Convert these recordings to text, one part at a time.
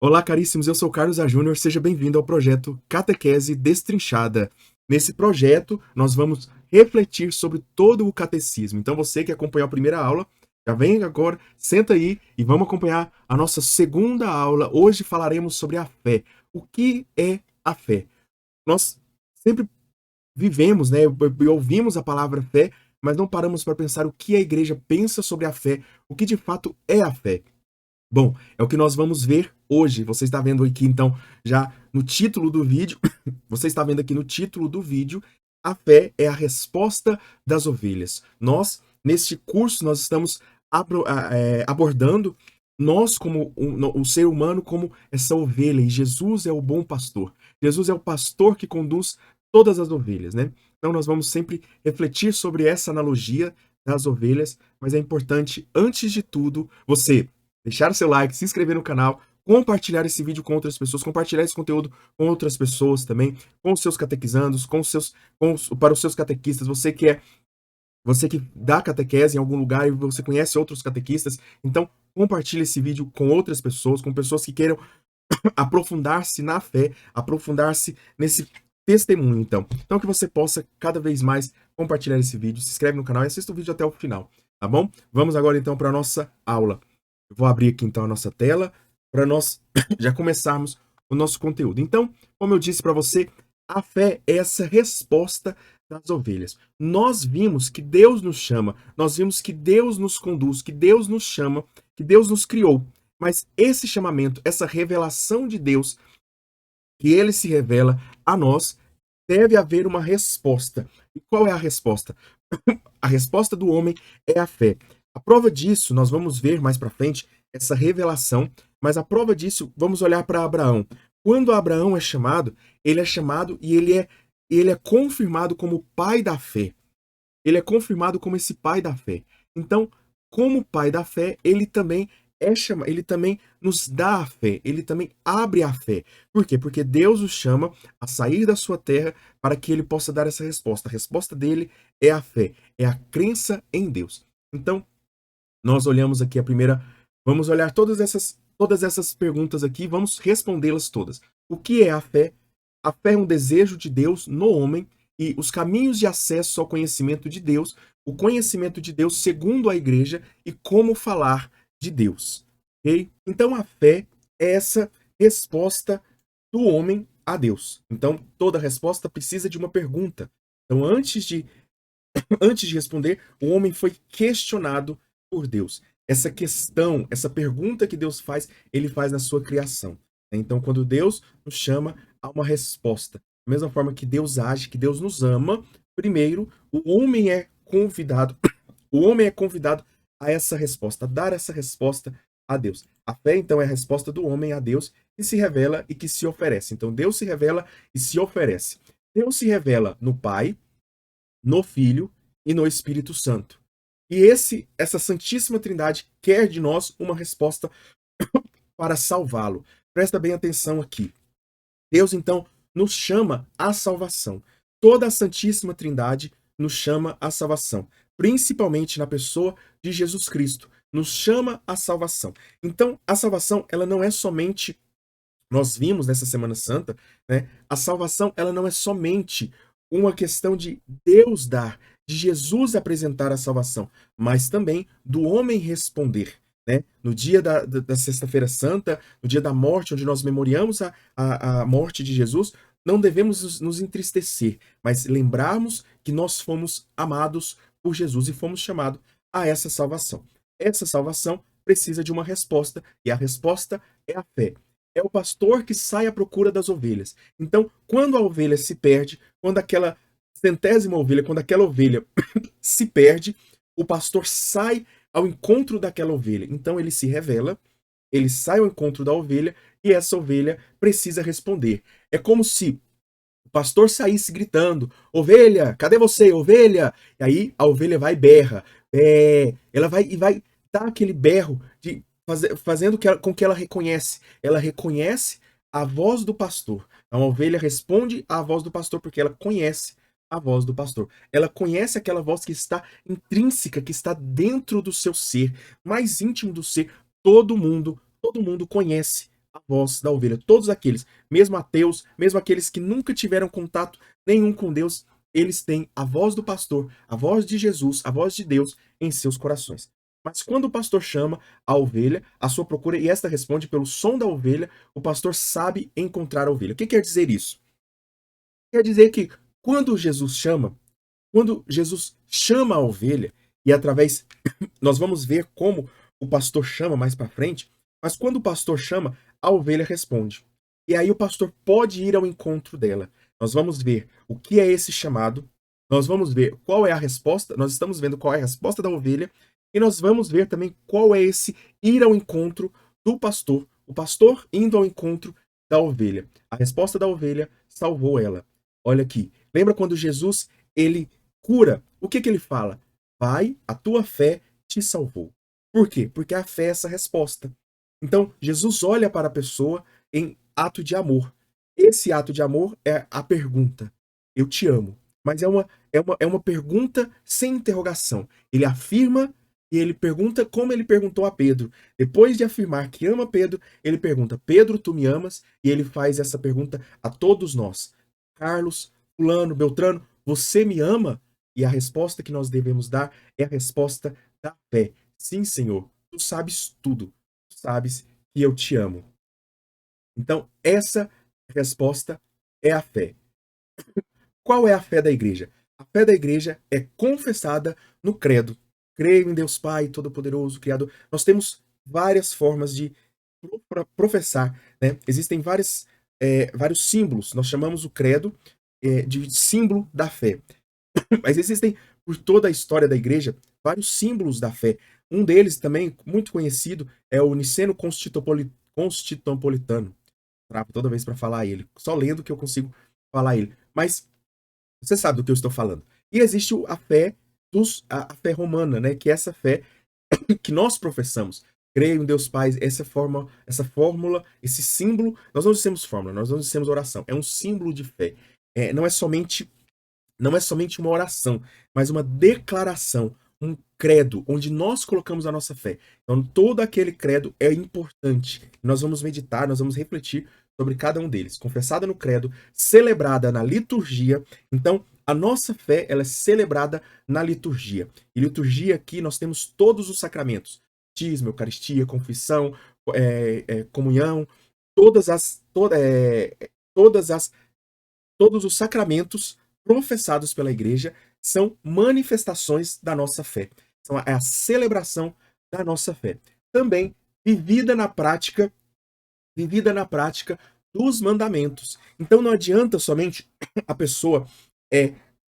Olá, caríssimos, eu sou o Carlos A. Júnior, seja bem-vindo ao projeto Catequese Destrinchada. Nesse projeto, nós vamos refletir sobre todo o catecismo. Então, você que acompanhou a primeira aula, já vem agora, senta aí e vamos acompanhar a nossa segunda aula. Hoje falaremos sobre a fé. O que é a fé? Nós sempre vivemos, né, e ouvimos a palavra fé, mas não paramos para pensar o que a igreja pensa sobre a fé, o que de fato é a fé. Bom, é o que nós vamos ver hoje. Você está vendo aqui, então, já no título do vídeo, você está vendo aqui no título do vídeo, a fé é a resposta das ovelhas. Nós, neste curso, nós estamos abordando nós como o ser humano como essa ovelha, e Jesus é o bom pastor. Jesus é o pastor que conduz todas as ovelhas, né? Então nós vamos sempre refletir sobre essa analogia das ovelhas, mas é importante, antes de tudo, você deixar o seu like, se inscrever no canal, compartilhar esse vídeo com outras pessoas, compartilhar esse conteúdo com outras pessoas também, com os seus catequizandos, para os seus catequistas, você que dá catequese em algum lugar e você conhece outros catequistas, então compartilhe esse vídeo com outras pessoas, com pessoas que queiram aprofundar-se na fé, aprofundar-se nesse testemunho, então que você possa cada vez mais compartilhar esse vídeo, se inscreve no canal e assista o vídeo até o final, tá bom? Vamos agora então para a nossa aula. Eu vou abrir aqui então a nossa tela para nós já começarmos o nosso conteúdo. Então, como eu disse para você, a fé é essa resposta das ovelhas. Nós vimos que Deus nos chama, nós vimos que Deus nos conduz, que Deus nos chama, que Deus nos criou. Mas esse chamamento, essa revelação de Deus, que ele se revela a nós, deve haver uma resposta. E qual é a resposta? A resposta do homem é a fé. A prova disso, nós vamos ver mais para frente essa revelação, mas a prova disso, vamos olhar para Abraão. Quando Abraão é chamado e ele é confirmado como pai da fé. Ele é confirmado como esse pai da fé. Então, como pai da fé, ele também nos dá a fé, ele também abre a fé. Por quê? Porque Deus o chama a sair da sua terra para que ele possa dar essa resposta. A resposta dele é a fé, é a crença em Deus. Então, nós olhamos aqui vamos olhar todas essas perguntas aqui, vamos respondê-las todas. O que é a fé? A fé é um desejo de Deus no homem e os caminhos de acesso ao conhecimento de Deus, o conhecimento de Deus segundo a igreja e como falar de Deus. Ok? Então a fé é essa resposta do homem a Deus. Então toda resposta precisa de uma pergunta. Então antes de responder, o homem foi questionado por Deus. Essa questão, essa pergunta que Deus faz, ele faz na sua criação. Então, quando Deus nos chama, há uma resposta. Da mesma forma que Deus age, que Deus nos ama, primeiro, o homem é convidado a essa resposta, a dar essa resposta a Deus. A fé, então, é a resposta do homem a Deus que se revela e que se oferece. Então, Deus se revela e se oferece. Deus se revela no Pai, no Filho e no Espírito Santo. E essa Santíssima Trindade quer de nós uma resposta para salvá-lo. Presta bem atenção aqui. Deus, então, nos chama à salvação. Toda a Santíssima Trindade nos chama à salvação, principalmente na pessoa de Jesus Cristo. Nos chama à salvação. Então, a salvação, ela não é somente, nós vimos nessa Semana Santa, né? A salvação, ela não é somente uma questão de Deus dar, de Jesus apresentar a salvação, mas também do homem responder. Né? No dia da Sexta-feira Santa, no dia da morte, onde nós memoriamos a morte de Jesus, não devemos nos entristecer, mas lembrarmos que nós fomos amados por Jesus e fomos chamados a essa salvação. Essa salvação precisa de uma resposta, e a resposta é a fé. É o pastor que sai à procura das ovelhas. Então, quando a ovelha se perde, quando aquela centésima ovelha, quando aquela ovelha se perde, o pastor sai ao encontro daquela ovelha. Então ele se revela, ele sai ao encontro da ovelha e essa ovelha precisa responder. É como se o pastor saísse gritando: ovelha, cadê você, ovelha? E aí a ovelha vai e berra. Ela vai dar aquele berro fazendo com que ela reconhece. Ela reconhece a voz do pastor. Então a ovelha responde à voz do pastor porque ela conhece a voz do pastor. Ela conhece aquela voz que está intrínseca, que está dentro do seu ser, mais íntimo do ser. Todo mundo conhece a voz da ovelha. Todos aqueles, mesmo ateus, mesmo aqueles que nunca tiveram contato nenhum com Deus, eles têm a voz do pastor, a voz de Jesus, a voz de Deus em seus corações. Mas quando o pastor chama a ovelha, a sua procura, e esta responde pelo som da ovelha, o pastor sabe encontrar a ovelha. O que quer dizer isso? Quer dizer que quando Jesus chama a ovelha, e através nós vamos ver como o pastor chama mais para frente, mas quando o pastor chama, a ovelha responde. E aí o pastor pode ir ao encontro dela. Nós vamos ver o que é esse chamado, nós vamos ver qual é a resposta, nós estamos vendo qual é a resposta da ovelha, e nós vamos ver também qual é esse ir ao encontro do pastor, o pastor indo ao encontro da ovelha. A resposta da ovelha salvou ela. Olha aqui, lembra quando Jesus, ele cura, o que ele fala? Pai, a tua fé te salvou. Por quê? Porque a fé é essa resposta. Então, Jesus olha para a pessoa em ato de amor. Esse ato de amor é a pergunta: eu te amo. Mas é uma pergunta sem interrogação. Ele afirma e ele pergunta como ele perguntou a Pedro. Depois de afirmar que ama Pedro, ele pergunta: Pedro, tu me amas? E ele faz essa pergunta a todos nós. Carlos, fulano, Beltrano, você me ama? E a resposta que nós devemos dar é a resposta da fé. Sim, Senhor, tu sabes tudo. Tu sabes que eu te amo. Então, essa resposta é a fé. Qual é a fé da igreja? A fé da igreja é confessada no credo. Creio em Deus Pai, Todo-Poderoso, Criador. Nós temos várias formas de professar, né? Existem vários símbolos. Nós chamamos o credo de símbolo da fé. Mas existem, por toda a história da igreja, vários símbolos da fé. Um deles, também muito conhecido, é o Niceno Constitopolitano. Travo toda vez para falar ele. Só lendo que eu consigo falar ele. Mas você sabe do que eu estou falando. E existe a fé a fé romana, né? Que é essa fé que nós professamos. Creio em Deus Pai, essa fórmula, esse símbolo. Nós não dissemos fórmula, nós não dissemos oração. É um símbolo de fé. Não é somente uma oração, mas uma declaração, um credo, onde nós colocamos a nossa fé. Então, todo aquele credo é importante. Nós vamos meditar, nós vamos refletir sobre cada um deles. Confessada no credo, celebrada na liturgia. Então, a nossa fé, ela é celebrada na liturgia. E liturgia aqui nós temos todos os sacramentos. Batismo, Eucaristia, confissão, comunhão, todas as, to- todas as, todos os sacramentos professados pela igreja são manifestações da nossa fé. É a celebração da nossa fé. Também vivida na prática dos mandamentos. Então não adianta somente a pessoa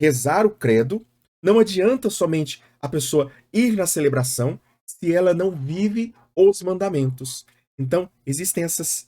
rezar o credo, não adianta somente a pessoa ir na celebração se ela não vive os mandamentos. Então existem essas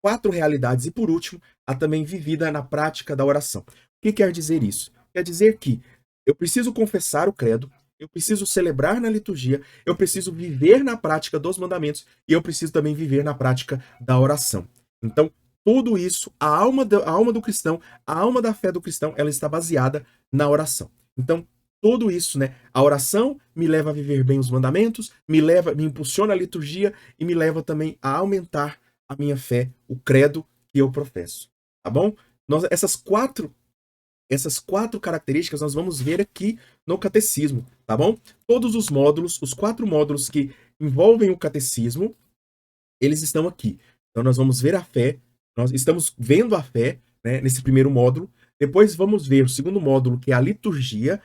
quatro realidades. E por último, a também vivida na prática da oração. O que quer dizer isso? Quer dizer que eu preciso confessar o credo, eu preciso celebrar na liturgia, eu preciso viver na prática dos mandamentos e eu preciso também viver na prática da oração. Então, tudo isso, a alma do cristão, a alma da fé do cristão, ela está baseada na oração. Então, tudo isso, né? A oração me leva a viver bem os mandamentos, me impulsiona a liturgia e me leva também a aumentar a minha fé, o credo que eu professo. Tá bom? Essas quatro características nós vamos ver aqui no catecismo, tá bom? Todos os módulos, os 4 módulos que envolvem o catecismo, eles estão aqui. Então nós vamos ver a fé, nós estamos vendo a fé, né, nesse primeiro módulo. Depois vamos ver o segundo módulo, que é a liturgia,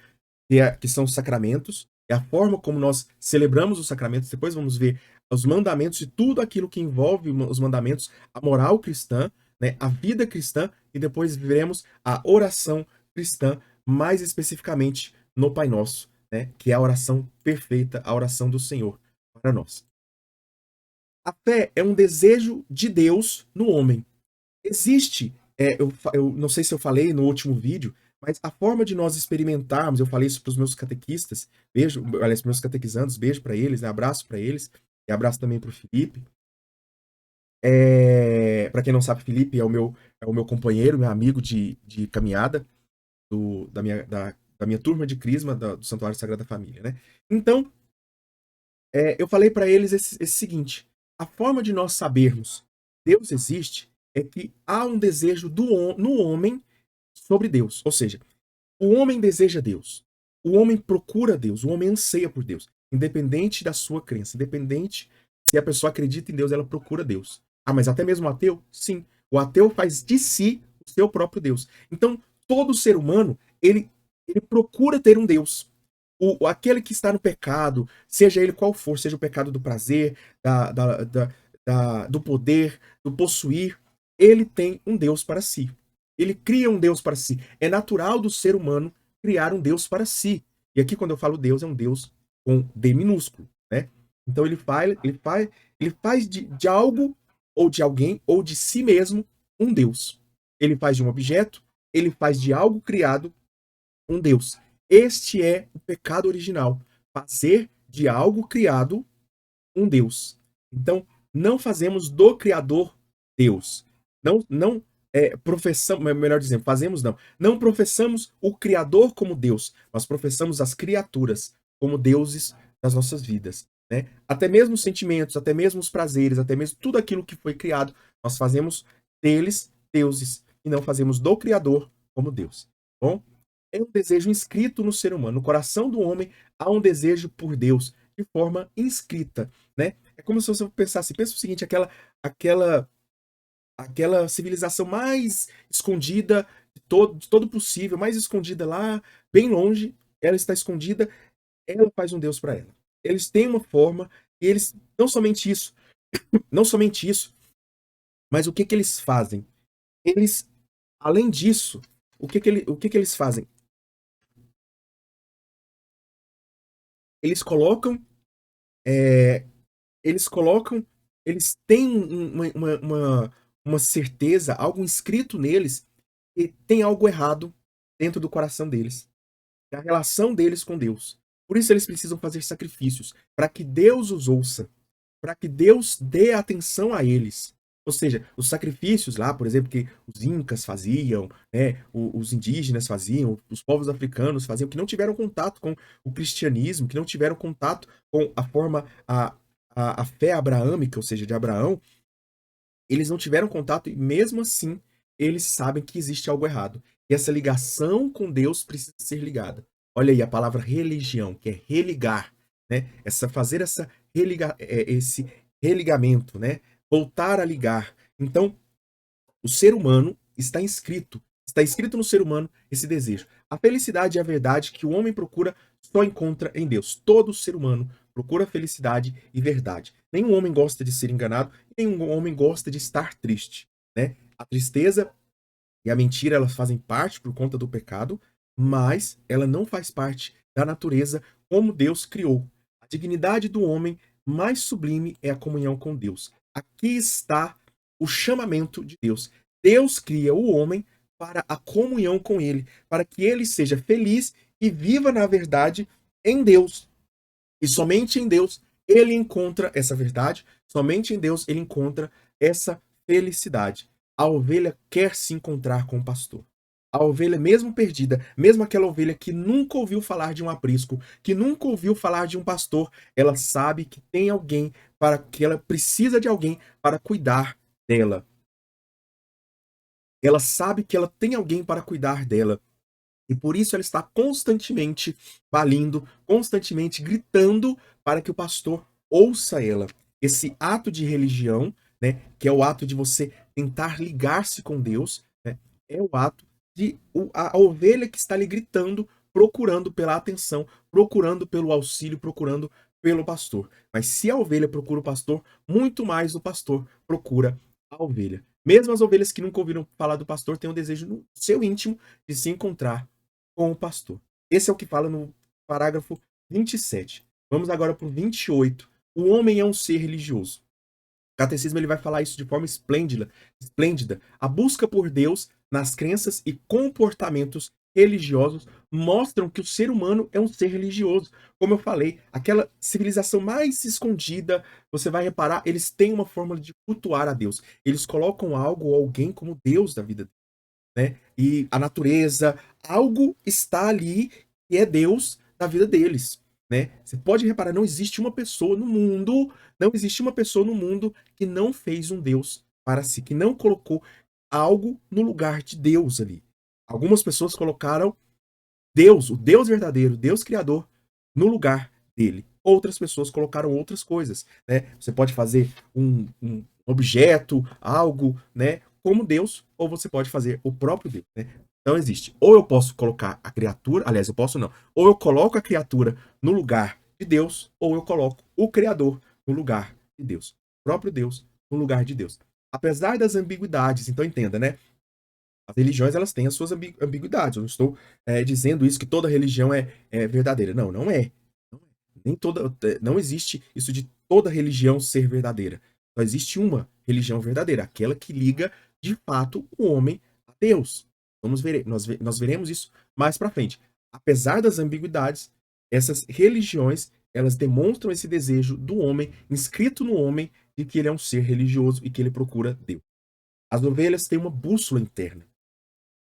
que são os sacramentos, é a forma como nós celebramos os sacramentos. Depois vamos ver os mandamentos e tudo aquilo que envolve os mandamentos, a moral cristã, né, a vida cristã, e depois veremos a oração cristã, mais especificamente no Pai Nosso, né, que é a oração perfeita, a oração do Senhor para nós. A fé é um desejo de Deus no homem. Existe, eu não sei se eu falei no último vídeo, mas a forma de nós experimentarmos, eu falei isso para os meus catequistas, beijo, aliás, para meus catequizandos, beijo para eles, né, abraço para eles, e abraço também para o Felipe. Para quem não sabe, Felipe é o meu companheiro, meu amigo de caminhada da minha turma de Crisma do Santuário Sagrada Família, né? Então, eu falei para eles esse seguinte: a forma de nós sabermos Deus existe é que há um desejo no homem sobre Deus. Ou seja, o homem deseja Deus. O homem procura Deus. O homem anseia por Deus. Independente da sua crença. Independente se a pessoa acredita em Deus, ela procura Deus. Ah, mas até mesmo o ateu? Sim. O ateu faz de si o seu próprio Deus. Então, todo ser humano, ele procura ter um Deus. Aquele que está no pecado, seja ele qual for, seja o pecado do prazer, do poder, do possuir, ele tem um Deus para si. Ele cria um Deus para si. É natural do ser humano criar um Deus para si. E aqui, quando eu falo Deus, é um Deus com D minúsculo, né? Então ele faz de algo, ou de alguém, ou de si mesmo, um Deus. Ele faz de um objeto, ele faz de algo criado um Deus. Este é o pecado original. Fazer de algo criado um Deus. Então, não fazemos do Criador Deus. Não professamos, melhor dizendo, fazemos não. Não professamos o Criador como Deus, mas professamos as criaturas como deuses das nossas vidas. Né? Até mesmo os sentimentos, até mesmo os prazeres, até mesmo tudo aquilo que foi criado, nós fazemos deles deuses e não fazemos do Criador como Deus. Bom, é um desejo inscrito no ser humano. No coração do homem há um desejo por Deus de forma inscrita, né? É como se você pensasse, pensa o seguinte, aquela civilização mais escondida de todo possível, mais escondida lá, bem longe, ela está escondida, ela faz um Deus para ela. Eles têm uma forma e eles não somente isso, mas o que que eles fazem? Eles, além disso, o que que eles fazem? Eles colocam, é, eles colocam, eles têm uma certeza, algo inscrito neles, que tem algo errado dentro do coração deles. É a relação deles com Deus. Por isso eles precisam fazer sacrifícios, para que Deus os ouça, para que Deus dê atenção a eles. Ou seja, os sacrifícios lá, por exemplo, que os incas faziam, né, os indígenas faziam, os povos africanos faziam, que não tiveram contato com o cristianismo, que não tiveram contato com a forma, a fé abraâmica, ou seja, de Abraão, eles não tiveram contato e mesmo assim eles sabem que existe algo errado. E essa ligação com Deus precisa ser ligada. Olha aí a palavra religião, que é religar, né? Fazer esse religamento, né? Voltar a ligar. Então, o ser humano está escrito no ser humano esse desejo. A felicidade e a verdade que o homem procura só encontra em Deus. Todo ser humano procura felicidade e verdade. Nenhum homem gosta de ser enganado, nenhum homem gosta de estar triste, né? A tristeza e a mentira, elas fazem parte por conta do pecado, mas ela não faz parte da natureza como Deus criou. A dignidade do homem mais sublime é a comunhão com Deus. Aqui está o chamamento de Deus. Deus cria o homem para a comunhão com ele, para que ele seja feliz e viva na verdade em Deus. E somente em Deus ele encontra essa verdade, somente em Deus ele encontra essa felicidade. A ovelha quer se encontrar com o pastor. A ovelha, mesmo perdida, mesmo aquela ovelha que nunca ouviu falar de um aprisco, que nunca ouviu falar de um pastor, ela sabe que tem alguém para que ela precisa de alguém para cuidar dela. Ela sabe que ela tem alguém para cuidar dela. E por isso ela está constantemente balindo, constantemente gritando para que o pastor ouça ela. Esse ato de religião, né, que é o ato de você tentar ligar-se com Deus, né, é o ato de a ovelha que está ali gritando, procurando pela atenção, procurando pelo auxílio, procurando pelo pastor. Mas se a ovelha procura o pastor, muito mais o pastor procura a ovelha. Mesmo as ovelhas que nunca ouviram falar do pastor têm um desejo no seu íntimo de se encontrar com o pastor. Esse é o que fala no parágrafo 27. Vamos agora para o 28. O homem é um ser religioso. O catecismo ele vai falar isso de forma esplêndida. A busca por Deus nas crenças e comportamentos religiosos mostram que o ser humano é um ser religioso. Como eu falei, aquela civilização mais escondida, você vai reparar, eles têm uma forma de cultuar a Deus. Eles colocam algo ou alguém como Deus da vida, né? E a natureza, algo está ali que é Deus da vida deles, né? Você pode reparar, não existe uma pessoa no mundo que não fez um Deus para si, que não colocou algo no lugar de Deus ali. Algumas pessoas colocaram Deus, o Deus verdadeiro, Deus criador, no lugar dele. Outras pessoas colocaram outras coisas, né? Você pode fazer um objeto, algo, né, como Deus, ou você pode fazer o próprio Deus, né? Então existe, ou eu posso colocar a criatura, aliás, eu posso não, ou eu coloco a criatura no lugar de Deus, ou eu coloco o Criador no lugar de Deus, o próprio Deus no lugar de Deus. Apesar das ambiguidades, então entenda, né? As religiões elas têm as suas ambiguidades. Eu não estou dizendo isso que toda religião é verdadeira. Não, não é. Não é. Nem toda, não existe isso de toda religião ser verdadeira. Só existe uma religião verdadeira, aquela que liga de fato o homem a Deus. Vamos ver, nós veremos isso mais para frente. Apesar das ambiguidades, essas religiões elas demonstram esse desejo do homem inscrito no homem de que ele é um ser religioso e que ele procura Deus. As ovelhas têm uma bússola interna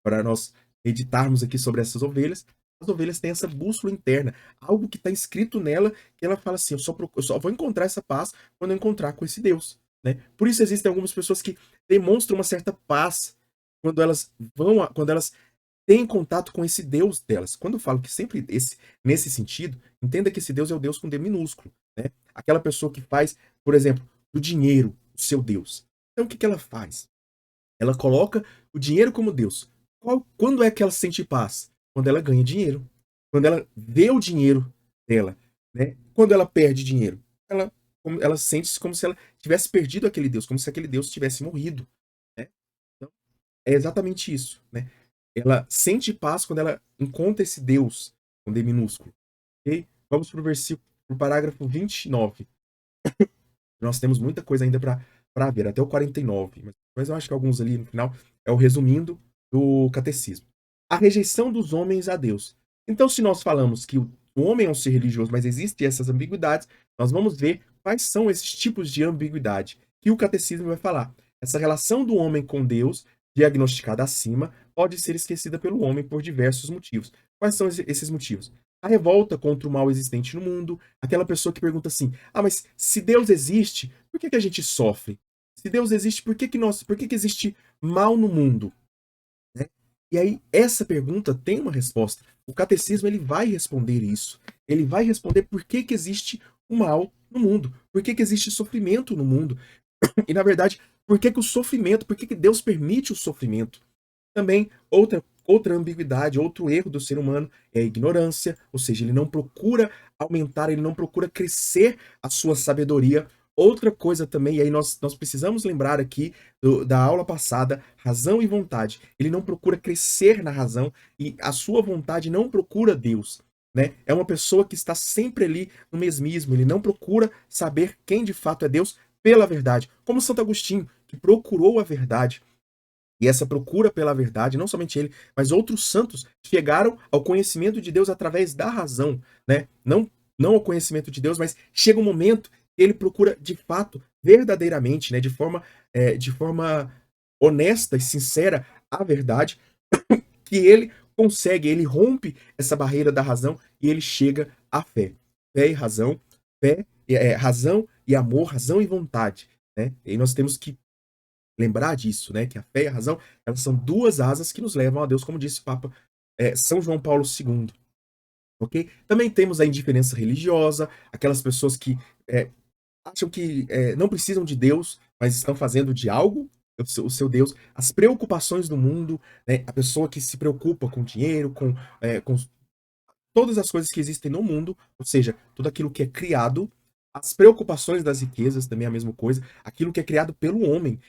para nós meditarmos aqui sobre essas ovelhas. As ovelhas têm essa bússola interna, algo que está escrito nela, que ela fala assim: eu só vou encontrar essa paz quando eu encontrar com esse Deus. Né? Por isso existem algumas pessoas que demonstram uma certa paz quando elas têm contato com esse Deus delas. Quando eu falo que sempre nesse sentido, entenda que esse Deus é o Deus com D minúsculo. Né? Aquela pessoa que faz, por exemplo, do dinheiro o seu Deus. Então o que ela faz? Ela coloca o dinheiro como Deus. Quando é que ela sente paz? Quando ela ganha dinheiro. Quando ela vê o dinheiro dela, né? Quando ela perde dinheiro, ela sente-se como se ela tivesse perdido aquele Deus, como se aquele Deus tivesse morrido, né? Então, é exatamente isso, né? Ela sente paz quando ela encontra esse Deus com D minúsculo, ok? Vamos pro parágrafo 29. Nós temos muita coisa ainda para ver, até o 49, mas eu acho que alguns ali no final é o resumindo do catecismo. A rejeição dos homens a Deus. Então, se nós falamos que o homem é um ser religioso, mas existem essas ambiguidades, nós vamos ver quais são esses tipos de ambiguidade que o catecismo vai falar. Essa relação do homem com Deus, diagnosticada acima, pode ser esquecida pelo homem por diversos motivos. Quais são esses motivos? A revolta contra o mal existente no mundo, aquela pessoa que pergunta assim: "Ah, mas se Deus existe, por que a gente sofre? Se Deus existe, por que existe mal no mundo?", né? E aí essa pergunta tem uma resposta. O catecismo ele vai responder isso. Ele vai responder por que existe o mal no mundo, por que existe sofrimento no mundo. E na verdade, por que Deus permite o sofrimento? Também outra ambiguidade, outro erro do ser humano é a ignorância, ou seja, ele não procura aumentar, ele não procura crescer a sua sabedoria. Outra coisa também, e aí nós precisamos lembrar aqui da aula passada, razão e vontade. Ele não procura crescer na razão e a sua vontade não procura Deus. Né? É uma pessoa que está sempre ali no mesmismo, ele não procura saber quem de fato é Deus pela verdade. Como Santo Agostinho, que procurou a verdade. E essa procura pela verdade, não somente ele, mas outros santos chegaram ao conhecimento de Deus através da razão, né? Não ao conhecimento de Deus, mas chega um momento que ele procura de fato, verdadeiramente, né, de forma honesta e sincera a verdade, que ele consegue, ele rompe essa barreira da razão e ele chega à fé. Fé e razão, razão e amor, razão e vontade, né? E nós temos que lembrar disso, né? Que a fé e a razão, elas são duas asas que nos levam a Deus, como disse o Papa São João Paulo II, ok? Também temos a indiferença religiosa, aquelas pessoas que acham que não precisam de Deus, mas estão fazendo de algo o seu Deus, as preocupações do mundo, né? A pessoa que se preocupa com dinheiro, com todas as coisas que existem no mundo, ou seja, tudo aquilo que é criado, as preocupações das riquezas também é a mesma coisa, aquilo que é criado pelo homem.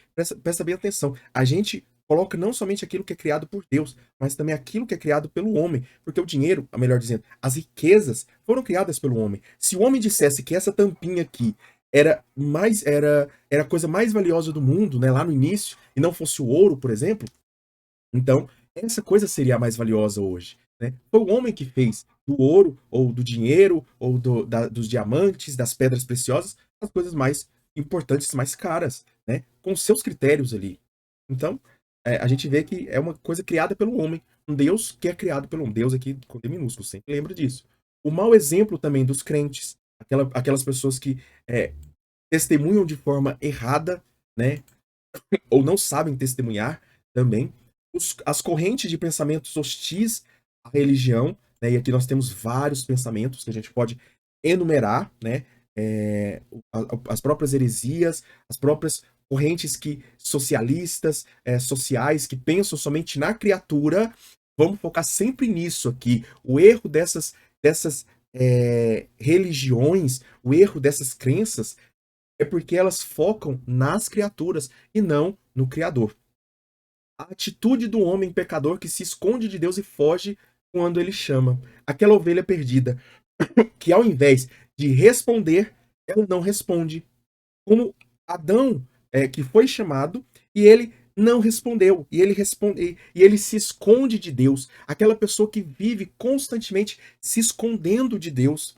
Presta bem atenção. A gente coloca não somente aquilo que é criado por Deus, mas também aquilo que é criado pelo homem, porque o dinheiro, melhor dizendo, as riquezas foram criadas pelo homem. Se o homem dissesse que essa tampinha aqui era a coisa mais valiosa do mundo, né, lá no início, e não fosse o ouro, por exemplo, então, essa coisa seria a mais valiosa hoje, né? Foi o homem que fez do ouro, ou do dinheiro, ou dos diamantes, das pedras preciosas, as coisas mais importantes, mais caras, né? Com seus critérios ali. Então, a gente vê que é uma coisa criada pelo homem, um Deus que é criado pelo um Deus aqui com D minúsculo, sempre lembra disso. O mau exemplo também dos crentes, aquelas pessoas que testemunham de forma errada, né? ou não sabem testemunhar também, as correntes de pensamentos hostis à religião, né? E aqui nós temos vários pensamentos que a gente pode enumerar, né? As próprias heresias, as próprias correntes que socialistas, sociais, que pensam somente na criatura. Vamos focar sempre nisso aqui. O erro dessas religiões, o erro dessas crenças é porque elas focam nas criaturas e não no Criador. A atitude do homem pecador que se esconde de Deus e foge quando ele chama. Aquela ovelha perdida, que ao invés de responder, ela não responde. Como Adão, que foi chamado, e ele não respondeu, e ele responde, e ele se esconde de Deus. Aquela pessoa que vive constantemente se escondendo de Deus.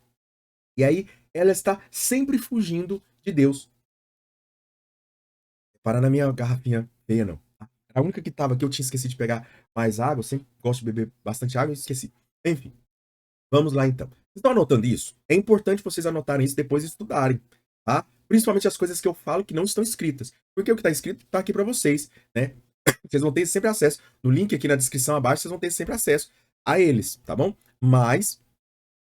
E aí ela está sempre fugindo de Deus. Parar na minha garrafinha feia, não. A única que estava aqui, eu tinha esquecido de pegar mais água. Eu sempre gosto de beber bastante água e esqueci. Enfim, vamos lá então. Vocês estão anotando isso? É importante vocês anotarem isso depois de estudarem, tá? Principalmente as coisas que eu falo que não estão escritas. Porque o que está escrito está aqui para vocês, né? Vocês vão ter sempre acesso. No link aqui na descrição abaixo, vocês vão ter sempre acesso a eles, tá bom? Mas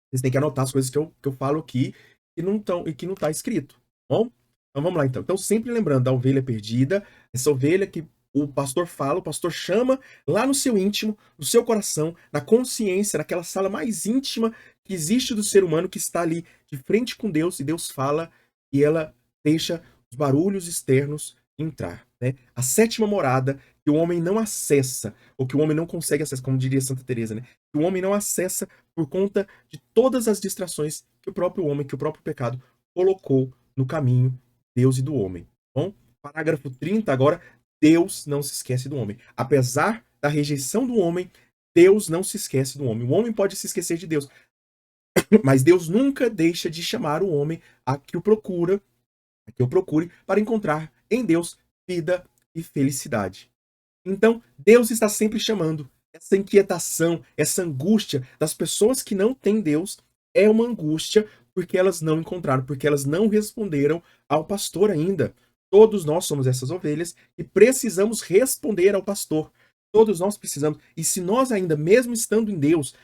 vocês têm que anotar as coisas que eu falo aqui que não estão e que não está escrito, tá bom? Então vamos lá então. Então sempre lembrando da ovelha perdida, essa ovelha que o pastor fala, o pastor chama lá no seu íntimo, no seu coração, na consciência, naquela sala mais íntima que existe do ser humano que está ali de frente com Deus e Deus fala e ela deixa os barulhos externos entrar, né? A sétima morada que o homem não acessa, ou que o homem não consegue acessar, como diria Santa Teresa, né? Que o homem não acessa por conta de todas as distrações que o próprio homem, que o próprio pecado colocou no caminho de Deus e do homem. Bom, parágrafo 30 agora, Deus não se esquece do homem. Apesar da rejeição do homem, Deus não se esquece do homem. O homem pode se esquecer de Deus, mas Deus nunca deixa de chamar o homem a que o procure para encontrar em Deus vida e felicidade. Então, Deus está sempre chamando. Essa inquietação, essa angústia das pessoas que não têm Deus é uma angústia porque elas não encontraram, porque elas não responderam ao pastor ainda. Todos nós somos essas ovelhas e precisamos responder ao pastor. Todos nós precisamos. E se nós ainda, mesmo estando em Deus,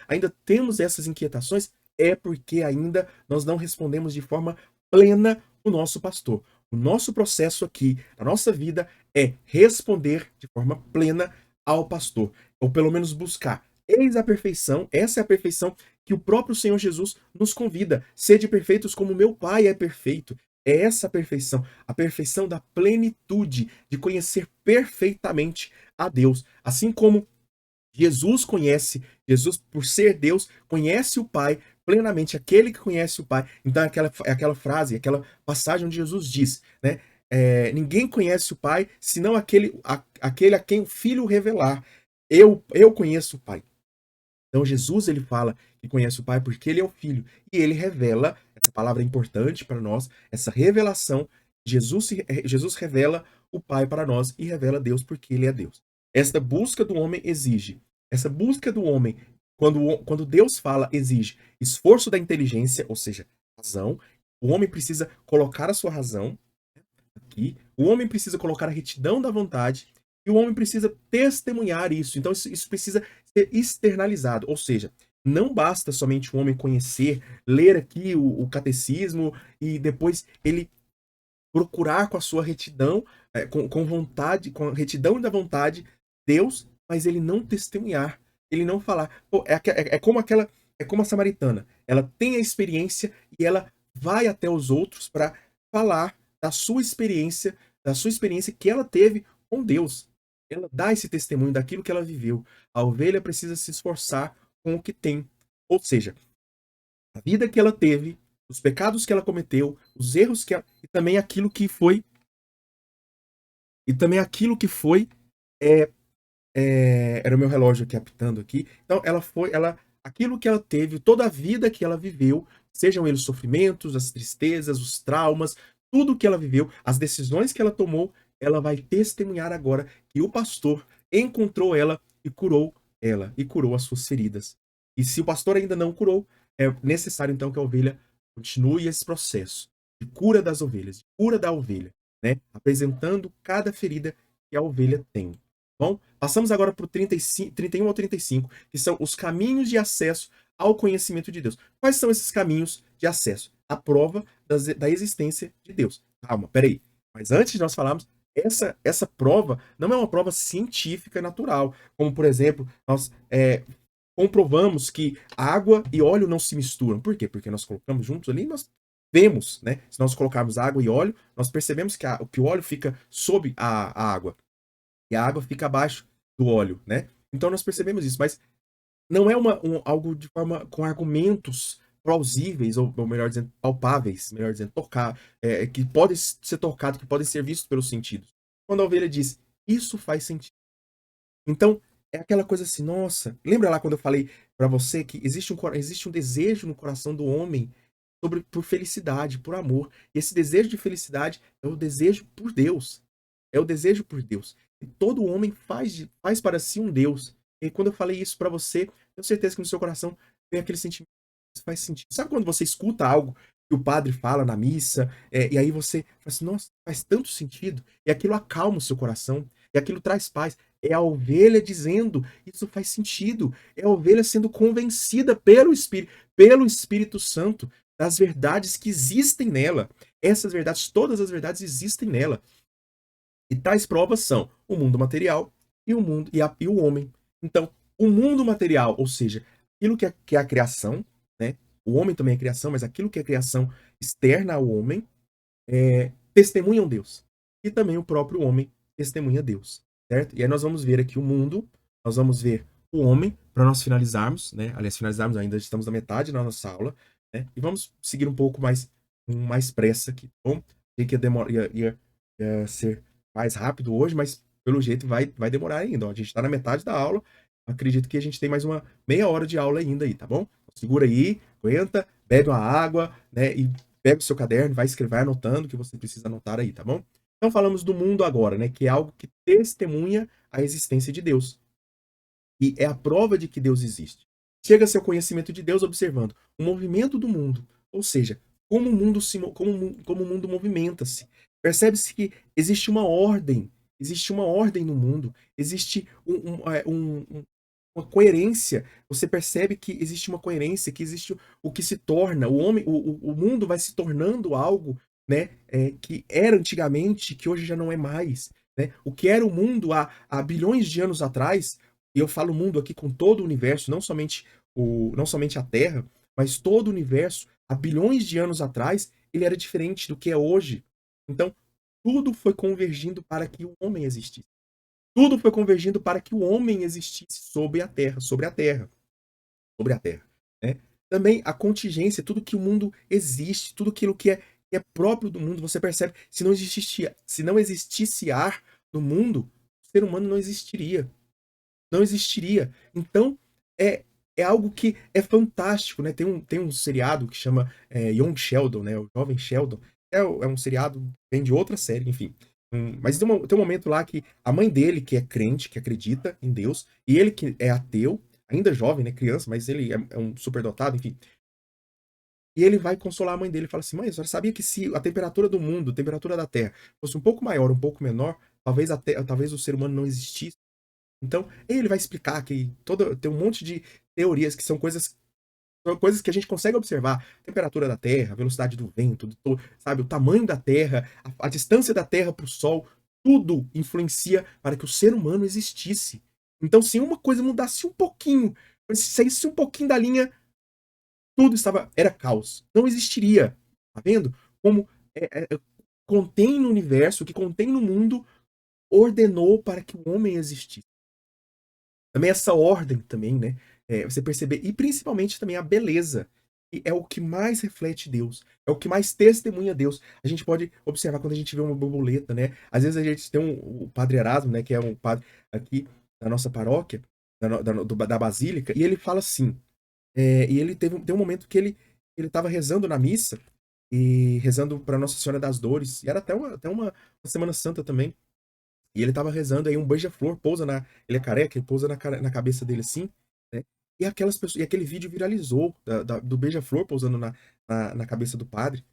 ainda temos essas inquietações, é porque ainda nós não respondemos de forma plena o nosso pastor. O nosso processo aqui, a nossa vida, é responder de forma plena ao pastor, ou pelo menos buscar. Eis a perfeição, essa é a perfeição que o próprio Senhor Jesus nos convida. Sede perfeitos como meu Pai é perfeito. É essa a perfeição da plenitude, de conhecer perfeitamente a Deus. Assim como Jesus, por ser Deus, conhece o Pai plenamente, aquele que conhece o Pai. Então, aquela frase, aquela passagem onde Jesus diz, né? Ninguém conhece o Pai, senão aquele a quem o Filho revelar. Eu conheço o Pai. Então, Jesus, ele fala que conhece o Pai porque ele é o Filho. E ele revela, essa palavra é importante para nós, essa revelação, Jesus revela o Pai para nós e revela Deus porque ele é Deus. Esta busca do homem exige, essa busca do homem, quando Deus fala, exige esforço da inteligência, ou seja, razão. O homem precisa colocar a sua razão aqui, o homem precisa colocar a retidão da vontade, e o homem precisa testemunhar isso. Então, isso precisa ser externalizado. Ou seja, não basta somente o homem conhecer, ler aqui o catecismo e depois ele procurar com a sua retidão, com vontade, com a retidão da vontade, Deus, mas ele não testemunhar, ele não falar. Pô, é como a samaritana. Ela tem a experiência e ela vai até os outros para falar da sua experiência que ela teve com Deus. Ela dá esse testemunho daquilo que ela viveu. A ovelha precisa se esforçar com o que tem. Ou seja, a vida que ela teve, os pecados que ela cometeu, os erros que ela, e também aquilo que foi é, era o meu relógio aqui apitando aqui. Então ela aquilo que ela teve, toda a vida que ela viveu, sejam eles os sofrimentos, as tristezas, os traumas, tudo que ela viveu, as decisões que ela tomou, ela vai testemunhar agora que o pastor encontrou ela e curou as suas feridas. E se o pastor ainda não curou, é necessário então que a ovelha continue esse processo de cura das ovelhas, de cura da ovelha. né? Apresentando cada ferida que a ovelha tem. Bom, passamos agora para o 31 ao 35, que são os caminhos de acesso ao conhecimento de Deus. Quais são esses caminhos de acesso? A prova da existência de Deus. Calma, peraí. Mas antes de nós falarmos, essa prova não é uma prova científica natural, como por exemplo, nós comprovamos que água e óleo não se misturam. Por quê? Porque nós colocamos juntos ali e nós vemos, né? Se nós colocarmos água e óleo, nós percebemos que o óleo fica sob a água e a água fica abaixo do óleo, né? Então nós percebemos isso, mas não é algo de forma com argumentos plausíveis, ou melhor dizendo, palpáveis, melhor dizendo, que podem ser tocados, que podem ser vistos pelos sentidos. Quando a ovelha diz, isso faz sentido. Então, é aquela coisa assim, nossa, lembra lá quando eu falei para você que existe um desejo no coração do homem por felicidade, por amor. E esse desejo de felicidade é o desejo por Deus. É o desejo por Deus. E todo homem faz para si um Deus. E quando eu falei isso para você, tenho certeza que no seu coração vem aquele sentimento. Isso faz sentido. Sabe quando você escuta algo que o padre fala na missa, e aí você fala assim, nossa, faz tanto sentido. E aquilo acalma o seu coração. E aquilo traz paz. É a ovelha dizendo, isso faz sentido. É a ovelha sendo convencida pelo Espírito Santo das verdades que existem nela. Essas verdades, todas as verdades existem nela. E tais provas são o mundo material e o mundo e o homem. Então, o mundo material, ou seja, aquilo que é a criação, né? O homem também é criação, mas aquilo que é criação externa ao homem, testemunham Deus. E também o próprio homem testemunha Deus, certo? E aí nós vamos ver aqui o mundo, nós vamos ver o homem, para nós finalizarmos, né? Aliás, finalizarmos ainda, estamos na metade da nossa aula, né? E vamos seguir um pouco mais, com mais pressa aqui, tá bom? Achei que ia ser mais rápido hoje, mas pelo jeito vai demorar ainda, ó. A gente está na metade da aula, acredito que a gente tem mais uma meia hora de aula ainda aí, tá bom? Segura aí, aguenta, bebe uma água, né? E pega o seu caderno, vai escrever, vai anotando o que você precisa anotar aí, tá bom? Então falamos do mundo agora, né? Que é algo que testemunha a existência de Deus. E é a prova de que Deus existe. Chega-se ao conhecimento de Deus observando o movimento do mundo, ou seja, como o mundo como o mundo movimenta-se. Percebe-se que existe uma ordem no mundo, existe uma coerência. Você percebe que existe uma coerência, que existe o que se torna, o mundo vai se tornando algo, né, que era antigamente, que hoje já não é mais. Né? O que era o mundo há bilhões de anos atrás, e eu falo mundo aqui com todo o universo, não somente a Terra, mas todo o universo, há bilhões de anos atrás, ele era diferente do que é hoje. Então, tudo foi convergindo para que o homem existisse. Tudo foi convergindo para que o homem existisse sobre a Terra, sobre a Terra, né? Também a contingência, tudo que o mundo existe, tudo aquilo que é próprio do mundo, você percebe, se não existisse ar no mundo, o ser humano não existiria. Não existiria. Então, é, é algo que é fantástico, né? Tem um seriado que chama Young Sheldon, né? O Jovem Sheldon. É um seriado, vem de outra série, enfim. Mas tem um momento lá que a mãe dele, que é crente, que acredita em Deus, e ele que é ateu, ainda jovem, né? Criança, mas ele é um superdotado, enfim. E ele vai consolar a mãe dele e fala assim: mãe, a senhora sabia que se a temperatura do mundo, a temperatura da Terra, fosse um pouco maior, um pouco menor, talvez o ser humano não existisse. Então, ele vai explicar que tem um monte de teorias que são coisas que a gente consegue observar. A temperatura da Terra, a velocidade do vento, sabe, o tamanho da Terra, a distância da Terra para o Sol, tudo influencia para que o ser humano existisse. Então, se uma coisa mudasse um pouquinho, se saísse um pouquinho da linha, era caos. Não existiria. Tá vendo? Como contém no universo, o que contém no mundo, ordenou para que o homem existisse. Também essa ordem também, né, você perceber e principalmente também a beleza, que é o que mais reflete Deus, é o que mais testemunha Deus. A gente pode observar quando a gente vê uma borboleta, né, às vezes a gente tem o padre Erasmo, né, que é um padre aqui da nossa paróquia, da basílica, e ele fala assim, e ele tem um momento que ele estava rezando na missa, e rezando para Nossa Senhora das Dores, e era até uma Semana Santa também, e ele tava rezando, aí um beija-flor pousa ele é careca, ele pousa na cabeça dele assim, né? E aquelas pessoas, e aquele vídeo viralizou do beija-flor pousando na cabeça do padre.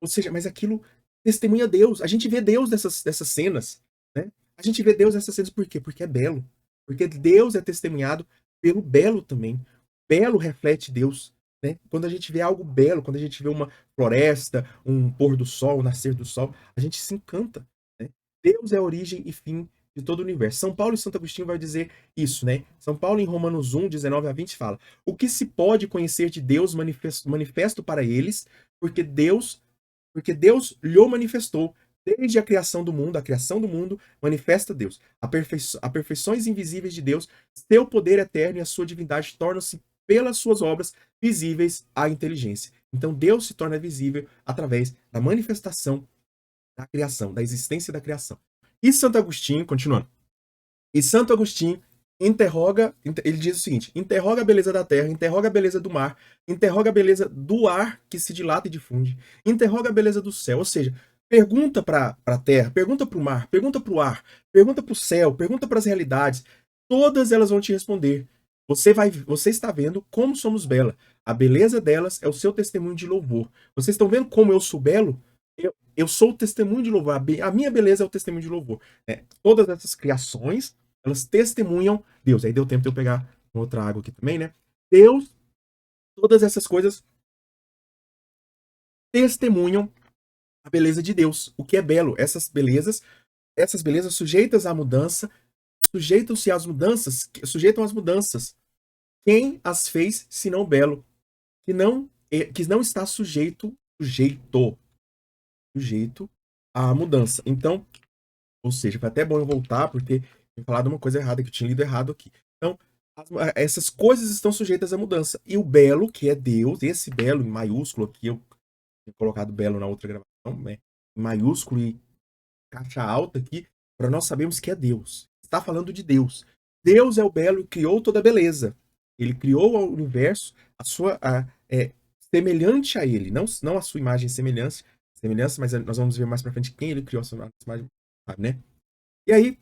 Ou seja, mas aquilo testemunha Deus. A gente vê Deus nessas cenas, né? A gente vê Deus nessas cenas por quê? Porque é belo. Porque Deus é testemunhado pelo belo também. Belo reflete Deus, né? Quando a gente vê algo belo, quando a gente vê uma floresta, um pôr do sol, um nascer do sol, a gente se encanta, né? Deus é a origem e fim de todo o universo. São Paulo e Santo Agostinho vai dizer isso, né? São Paulo em Romanos 1, 19 a 20 fala: o que se pode conhecer de Deus manifesto para eles, porque Deus lhe manifestou. Desde a criação do mundo, manifesta Deus. Aperfeições invisíveis de Deus, seu poder eterno e a sua divindade tornam-se, pelas suas obras, visíveis à inteligência. Então, Deus se torna visível através da manifestação da criação, da existência da criação. E Santo Agostinho, continuando, e Santo Agostinho ele diz o seguinte: interroga a beleza da terra, interroga a beleza do mar, interroga a beleza do ar que se dilata e difunde, interroga a beleza do céu. Ou seja, pergunta para a terra, pergunta para o mar, pergunta para o ar, pergunta para o céu, pergunta para as realidades. Todas elas vão te responder. Você está vendo como somos bela. A beleza delas é o seu testemunho de louvor. Vocês estão vendo como eu sou belo? Eu sou o testemunho de louvor. A minha beleza é o testemunho de louvor. Todas essas criações, elas testemunham Deus. Aí deu tempo de eu pegar uma outra água aqui também, né? Deus, todas essas coisas testemunham a beleza de Deus, o que é belo. Essas belezas sujeitas à mudança, sujeitam às mudanças. Quem as fez, senão belo, que não está sujeito à mudança. Então, ou seja, foi até bom eu voltar, porque eu falado uma coisa errada, que eu tinha lido errado aqui. Então, essas coisas estão sujeitas à mudança. E o belo, que é Deus, esse belo em maiúsculo aqui, eu tinha colocado belo na outra gravação, né? Em maiúsculo e caixa alta aqui, para nós sabermos que é Deus. Está falando de Deus. Deus é o belo e criou toda a beleza. Ele criou o universo, semelhante a ele, não a sua imagem e semelhança, mas nós vamos ver mais para frente quem ele criou a sua imagem, né? E aí,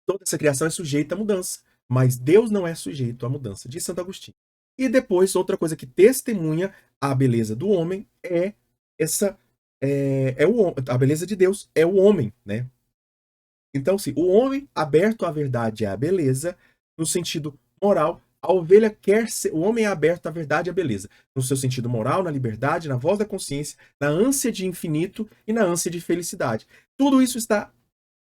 toda essa criação é sujeita à mudança, mas Deus não é sujeito à mudança, diz Santo Agostinho. E depois, outra coisa que testemunha a beleza do homem é essa a beleza de Deus é o homem, né? Então, sim, o homem aberto à verdade e à beleza, no sentido moral, a ovelha quer ser. O homem é aberto à verdade e à beleza, no seu sentido moral, na liberdade, na voz da consciência, na ânsia de infinito e na ânsia de felicidade. Tudo isso está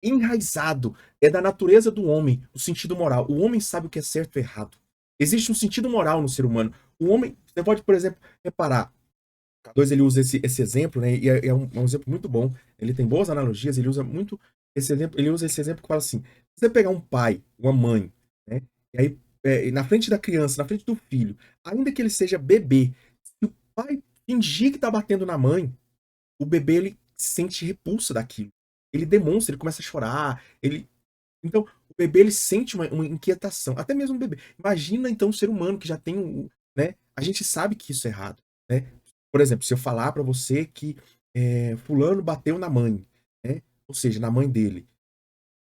enraizado, é da natureza do homem, o sentido moral. O homem sabe o que é certo e errado. Existe um sentido moral no ser humano. O homem, você pode, por exemplo, reparar, K2 ele usa esse exemplo, né? E é um exemplo muito bom. Ele tem boas analogias, ele usa muito esse exemplo, ele usa esse exemplo que fala assim: se você pegar um pai, uma mãe, né? E aí, na frente da criança, na frente do filho, ainda que ele seja bebê, se o pai fingir que tá batendo na mãe, o bebê ele sente repulsa daquilo. Ele demonstra, ele começa a chorar, ele. Então, o bebê ele sente uma inquietação, até mesmo o bebê. Imagina então um ser humano que já tem né? A gente sabe que isso é errado, né? Por exemplo, se eu falar para você que fulano bateu na mãe, né? Ou seja, na mãe dele.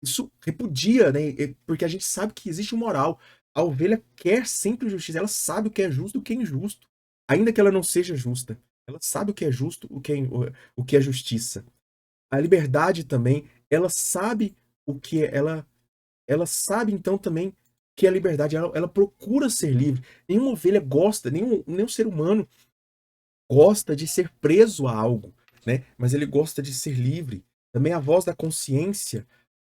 Isso repudia, né? Porque a gente sabe que existe um moral. A ovelha quer sempre justiça, ela sabe o que é justo e o que é injusto, ainda que ela não seja justa. Ela sabe o que é justo, o que é justiça. A liberdade também, ela sabe o que é, ela sabe então também que a liberdade, ela procura ser livre. Nenhuma ovelha gosta, nenhum ser humano gosta de ser preso a algo, né? Mas ele gosta de ser livre. Também a voz da consciência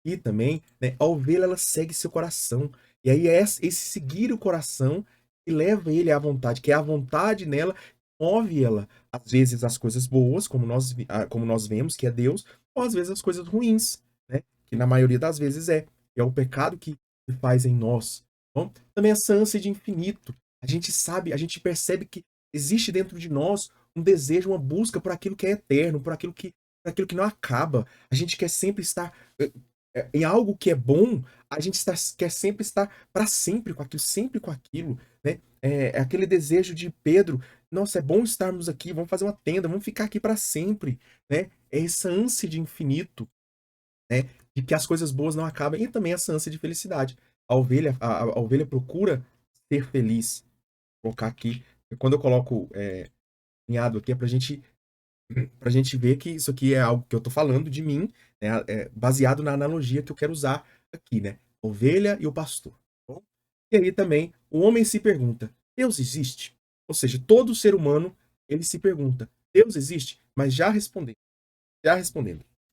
e também, né, a ovelha ela segue seu coração. E aí é esse seguir o coração que leva ele à vontade, que é a vontade nela move ela, às vezes as coisas boas, como nós vemos que é Deus, ou às vezes as coisas ruins, né? Que na maioria das vezes é o pecado que faz em nós. Bom, também essa ânsia de infinito. A gente sabe, a gente percebe que existe dentro de nós um desejo, uma busca por aquilo que é eterno, por aquilo que não acaba. A gente quer sempre estar em algo que é bom, quer sempre estar para sempre com aquilo, né? É aquele desejo de Pedro, nossa, é bom estarmos aqui, vamos fazer uma tenda, vamos ficar aqui para sempre, né? É essa ânsia de infinito, né? De que as coisas boas não acabam, e também essa ânsia de felicidade. A ovelha procura ser feliz. Vou colocar aqui, quando eu coloco em água aqui, é pra gente Pra gente ver que isso aqui é algo que eu tô falando de mim, né, baseado na analogia que eu quero usar aqui, né, ovelha e o pastor, tá bom? E aí também o homem se pergunta: "Deus existe?". Ou seja, todo ser humano, ele se pergunta: "Deus existe?", mas já respondendo,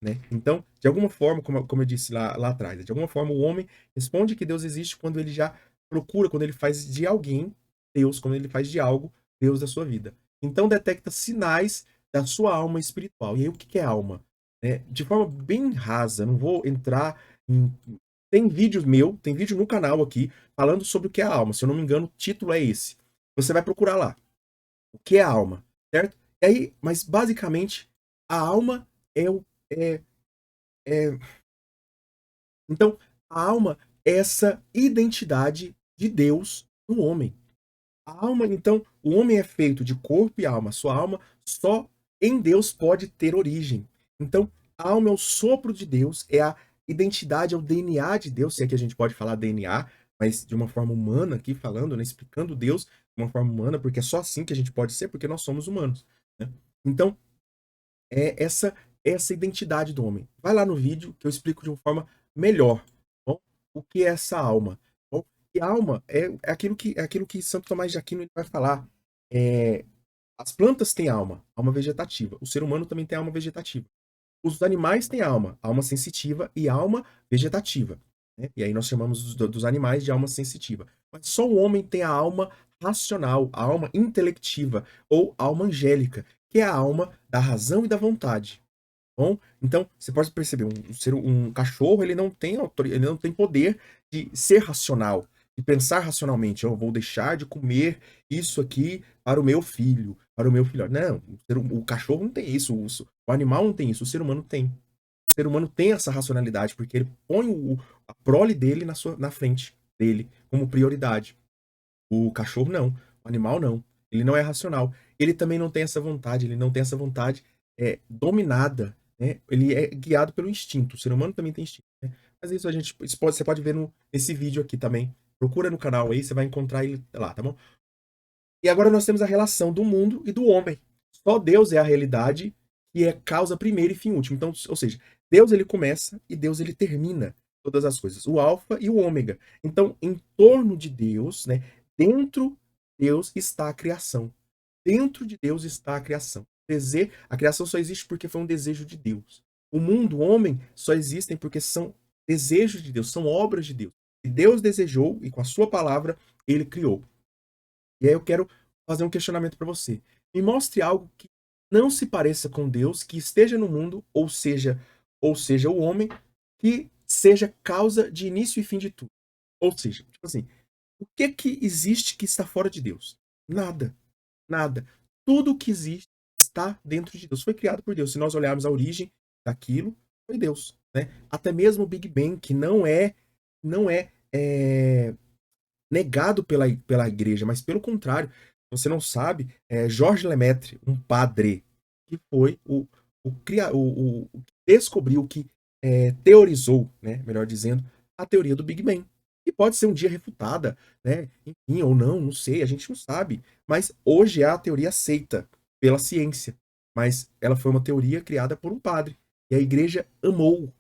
né. Então, de alguma forma, como eu disse lá atrás, né, de alguma forma o homem responde que Deus existe quando ele já procura, quando ele faz de alguém Deus, quando ele faz de algo Deus da sua vida. Então detecta sinais da sua alma espiritual. E aí o que que é alma? De forma bem rasa, não vou entrar em tem vídeo no canal aqui falando sobre o que é a alma, se eu não me engano o título é esse. Você vai procurar lá, o que é a alma, certo? E aí, mas basicamente a alma é o é é então, a alma é essa identidade de Deus no homem. A alma, então, o homem é feito de corpo e alma. Sua alma só em Deus pode ter origem. Então, a alma é o sopro de Deus, é a identidade, é o DNA de Deus, se é que a gente pode falar DNA, mas de uma forma humana aqui falando, né, explicando Deus de uma forma humana, porque é só assim que a gente pode ser, porque nós somos humanos, né. Então, é essa identidade do homem. Vai lá no vídeo que eu explico de uma forma melhor, tá bom? O que é essa alma, tá bom? E alma é aquilo que Santo Tomás de Aquino ele vai falar, eh, as plantas têm alma, alma vegetativa, o ser humano também tem alma vegetativa. Os animais têm alma, alma sensitiva e alma vegetativa, né. E aí nós chamamos dos animais de alma sensitiva. Mas só o homem tem a alma racional, a alma intelectiva ou alma angélica, que é a alma da razão e da vontade. Bom, então você pode perceber, um cachorro ele não tem poder de ser racional, de pensar racionalmente: "Eu vou deixar de comer isso aqui para o meu filho, para o meu filhote". Não, o cachorro não tem isso, o animal não tem isso, o ser humano tem. O ser humano tem essa racionalidade, porque ele põe a prole dele na frente dele, como prioridade. O cachorro não, o animal não, ele não é racional. Ele também não tem essa vontade, ele não tem essa vontade, dominada, né, ele é guiado pelo instinto, o ser humano também tem instinto, né. Mas você pode ver nesse vídeo aqui também, procura no canal aí, você vai encontrar ele lá, tá bom. E agora nós temos a relação do mundo e do homem. Só Deus é a realidade que é causa primeira e fim último. Então, ou seja, Deus ele começa e Deus ele termina todas as coisas, o alfa e o ômega. Então, em torno de Deus, né, dentro de Deus está a criação. Dentro de Deus está a criação. A criação só existe porque foi um desejo de Deus. O mundo, o homem, só existem porque são desejos de Deus, são obras de Deus. E Deus desejou e com a sua palavra ele criou. E aí eu quero fazer um questionamento para você. Me mostre algo que não se pareça com Deus, que esteja no mundo, ou seja o homem, que seja causa de início e fim de tudo. Ou seja, tipo assim, o que que existe que está fora de Deus? Nada, nada. Tudo que existe está dentro de Deus, foi criado por Deus. Se nós olharmos a origem daquilo, foi Deus, né? Até mesmo o Big Bang, que não é negado pela igreja, mas pelo contrário, você não sabe, Georges Lemaitre, um padre, que foi o que descobriu, o que, teorizou, né, melhor dizendo, a teoria do Big Bang. E pode ser um dia refutada, né, enfim, ou não sei, a gente não sabe, mas hoje é a teoria aceita pela ciência, mas ela foi uma teoria criada por um padre, e a igreja amou,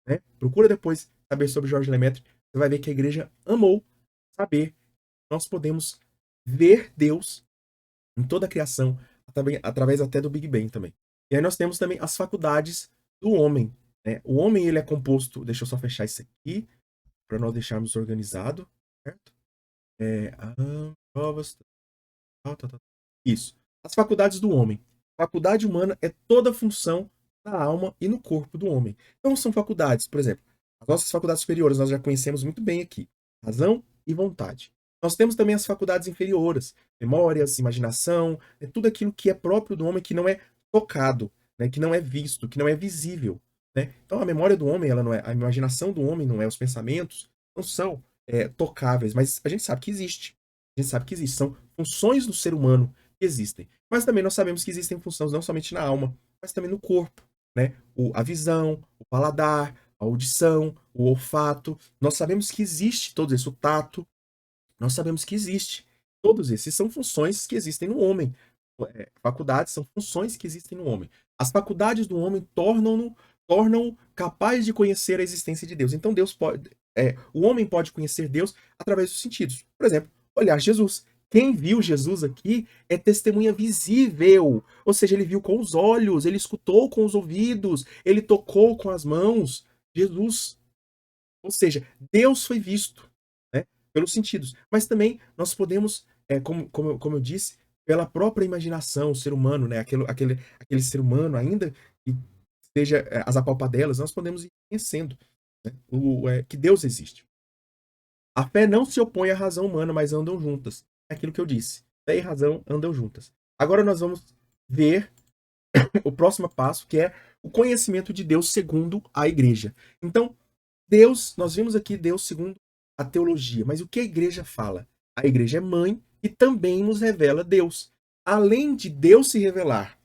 né. Procura depois saber sobre Georges Lemaitre, você vai ver que a igreja amou saber que nós podemos ver Deus em toda a criação, através até do Big Bang também. E aí nós temos também as faculdades do homem, né. O homem ele é composto, deixa eu só fechar isso aqui, para nós deixarmos organizado, certo? Provas, tal, tal, tal. Isso. As faculdades do homem. Faculdade humana é toda a função na alma e no corpo do homem. Então são faculdades, por exemplo, as nossas faculdades superiores nós já conhecemos muito bem aqui, razão e vontade. Nós temos também as faculdades inferiores, memórias, imaginação, é tudo aquilo que é próprio do homem que não é tocado, né, que não é visto, que não é visível, né. Então a memória do homem, ela não é, a imaginação do homem não é, os pensamentos não são, tocáveis, mas a gente sabe que existe. A gente sabe que existe, são funções do ser humano que existem. Mas também nós sabemos que existem funções não somente na alma, mas também no corpo, né? A visão, o paladar, a audição, o olfato. Nós sabemos que existe todo isso, o tato. Nós sabemos que existe. Todos esses são funções que existem no homem. faculdades são funções que existem no homem. As faculdades do homem tornam-o capaz de conhecer a existência de Deus. Então o homem pode conhecer Deus através dos sentidos. Por exemplo, olhar Jesus. Quem viu Jesus aqui é testemunha visível, ou seja, ele viu com os olhos, ele escutou com os ouvidos, ele tocou com as mãos. Jesus, ou seja, Deus foi visto, né, pelos sentidos. Mas também nós podemos, como eu disse, pela própria imaginação, o ser humano, né, aquele ser humano, ainda que seja as apalpadelas, nós podemos ir conhecendo, né, que Deus existe. A fé não se opõe à razão humana, mas andam juntas. É aquilo que eu disse. Fé e razão andam juntas. Agora nós vamos ver o próximo passo, que é o conhecimento de Deus segundo a igreja. Então, Deus, nós vimos aqui Deus segundo a teologia, mas o que a igreja fala? A igreja é mãe e também nos revela Deus. Além de Deus se revelar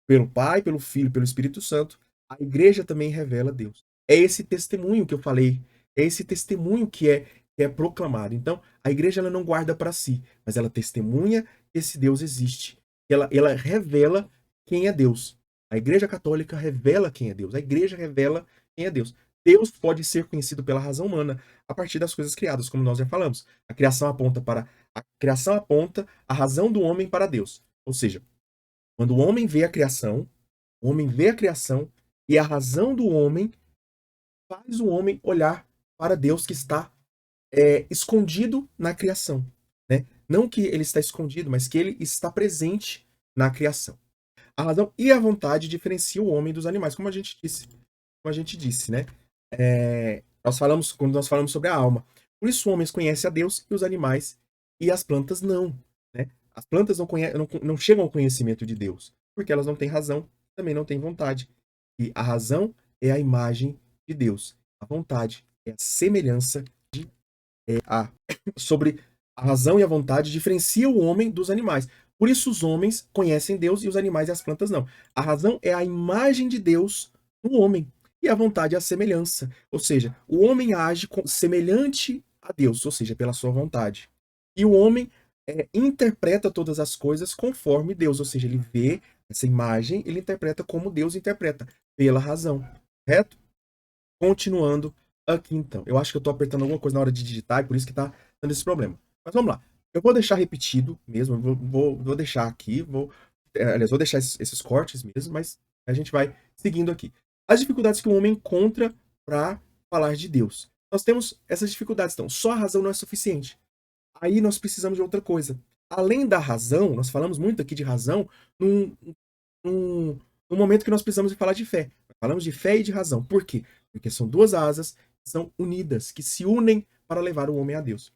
pelo Pai, pelo Filho, pelo Espírito Santo, a igreja também revela Deus. É esse testemunho que eu falei, é esse testemunho que é proclamado. Então, a igreja ela não guarda para si, mas ela testemunha que esse Deus existe. Ela revela quem é Deus. A igreja católica revela quem é Deus. A igreja revela quem é Deus. Deus pode ser conhecido pela razão humana a partir das coisas criadas, como nós já falamos. A criação aponta a razão do homem para Deus. Ou seja, quando o homem vê a criação, o homem vê a criação e a razão do homem faz o homem olhar para Deus que está escondido na criação, né? Não que ele está escondido, mas que ele está presente na criação. A razão e a vontade diferenciam o homem dos animais, como a gente disse, né? Quando nós falamos sobre a alma. Por isso, os homens conhecem a Deus e os animais e as plantas não, né? As plantas não chegam ao conhecimento de Deus, porque elas não têm razão, também não têm vontade. E a razão é a imagem de Deus. A vontade é a semelhança sobre a razão e a vontade diferencia o homem dos animais. Por isso os homens conhecem Deus e os animais e as plantas não. A razão é a imagem de Deus no homem e a vontade é a semelhança. Ou seja, o homem age semelhante a Deus, ou seja, pela sua vontade. E o homem interpreta todas as coisas conforme Deus, ou seja, ele vê essa imagem, ele interpreta como Deus interpreta, pela razão. Correto? Continuando aqui então. Eu acho que eu estou apertando alguma coisa na hora de digitar e por isso que está dando esse problema. Mas vamos lá. Eu vou deixar repetido mesmo, vou deixar aqui, aliás, vou deixar esses cortes mesmo, mas a gente vai seguindo aqui. As dificuldades que o homem encontra para falar de Deus. Nós temos essas dificuldades, então, só a razão não é suficiente. Aí nós precisamos de outra coisa. Além da razão, nós falamos muito aqui de razão num momento que nós precisamos de falar de fé. Falamos de fé e de razão. Por quê? Porque são duas asas que são unidas, que se unem para levar o homem a Deus.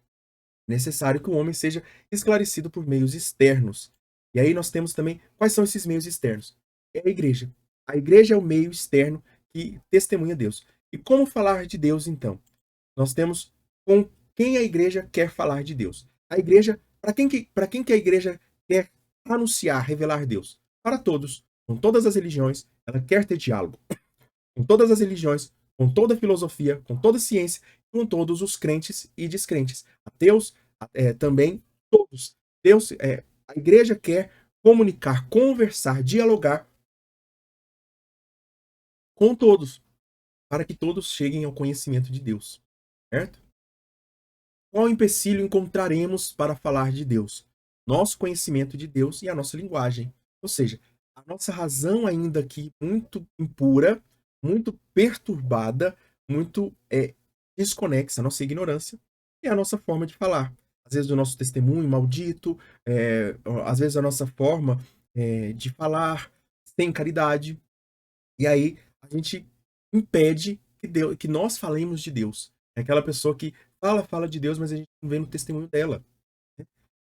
É necessário que o homem seja esclarecido por meios externos. E aí nós temos também, quais são esses meios externos? É a igreja. A igreja é o meio externo que testemunha Deus. E como falar de Deus, então? Nós temos com quem a igreja quer falar de Deus. A igreja, para quem que a igreja quer anunciar, revelar Deus? Para todos, com todas as religiões, ela quer ter diálogo. Com todas as religiões, com toda a filosofia, com toda a ciência, com todos os crentes e descrentes. Ateus, também, todos. A igreja quer comunicar, conversar, dialogar com todos, para que todos cheguem ao conhecimento de Deus. Certo? Qual empecilho encontraremos para falar de Deus? Nosso conhecimento de Deus e a nossa linguagem. Ou seja, a nossa razão ainda aqui muito impura, muito perturbada, muito desconexa, a nossa ignorância e a nossa forma de falar. Às vezes o nosso testemunho maldito, às vezes a nossa forma de falar sem caridade. E aí a gente impede que nós falemos de Deus. É aquela pessoa que fala de Deus, mas a gente não vê no testemunho dela. Né?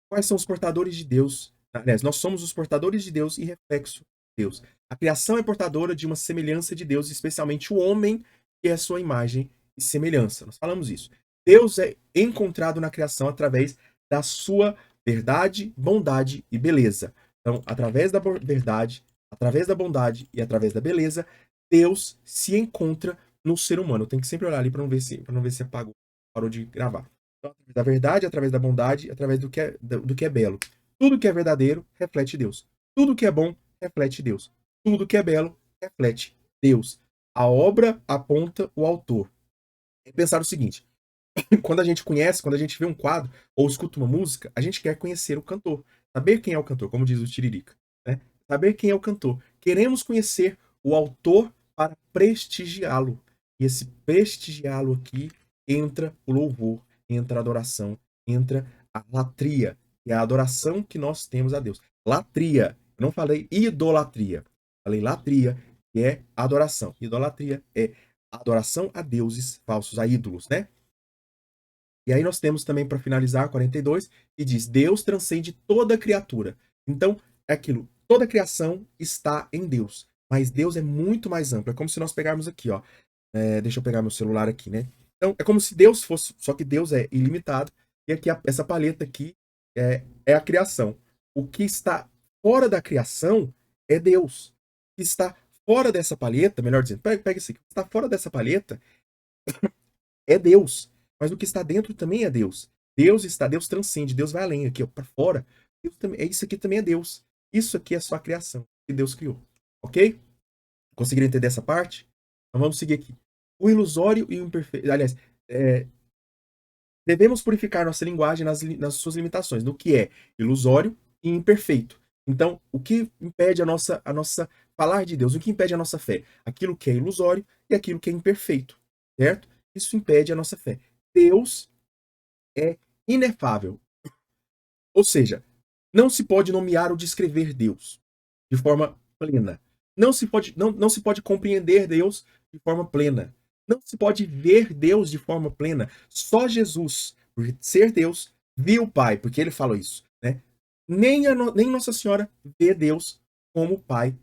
Quais são os portadores de Deus? Aliás, nós somos os portadores de Deus e reflexo de Deus. A criação é portadora de uma semelhança de Deus, especialmente o homem, que é a sua imagem e semelhança. Nós falamos isso. Deus é encontrado na criação através da sua verdade, bondade e beleza. Então, através da verdade, através da bondade e através da beleza, Deus se encontra no ser humano. Eu tenho que sempre olhar ali para não ver se apagou, parou de gravar. Então, através da verdade, através da bondade, através do que é belo. Tudo que é verdadeiro reflete Deus. Tudo que é bom reflete Deus. Tudo que é belo reflete Deus. A obra aponta o autor. É pensar o seguinte: quando a gente conhece, quando a gente vê um quadro ou escuta uma música, a gente quer conhecer o cantor, saber quem é o cantor, como diz o Tiririca, né? Saber quem é o cantor. Queremos conhecer o autor para prestigiá-lo. E esse prestigiá-lo aqui entra o louvor, entra a adoração, entra a latria, que é a adoração que nós temos a Deus. Latria, eu não falei idolatria, falei latria, que é adoração. Idolatria é adoração a deuses falsos, a ídolos, né? E aí nós temos também, para finalizar, 42, que diz: Deus transcende toda criatura. Então, é aquilo, toda criação está em Deus, mas Deus é muito mais amplo. É como se nós pegarmos aqui, ó. Deixa eu pegar meu celular aqui, né? Então, é como se Deus fosse, só que Deus é ilimitado, e aqui essa paleta aqui é a criação. O que está fora da criação é Deus. O que está fora dessa paleta, melhor dizendo, pega esse aqui, o que está fora dessa paleta é Deus. Mas o que está dentro também é Deus. Deus transcende, Deus vai além aqui, ó, para fora. Isso aqui também é Deus. Isso aqui é só a criação que Deus criou. Ok? Conseguiram entender essa parte? Então vamos seguir aqui. O ilusório e o imperfeito. Aliás, é, devemos purificar nossa linguagem nas suas limitações, no que é ilusório e imperfeito. Então, o que impede a nossa falar de Deus? O que impede a nossa fé? Aquilo que é ilusório e aquilo que é imperfeito, certo? Isso impede a nossa fé. Deus é inefável. Ou seja, não se pode nomear ou descrever Deus de forma plena. Não se pode compreender Deus de forma plena. Não se pode ver Deus de forma plena. Só Jesus, por ser Deus, viu o Pai, porque ele falou isso, né? Nem Nossa Senhora vê Deus como Pai,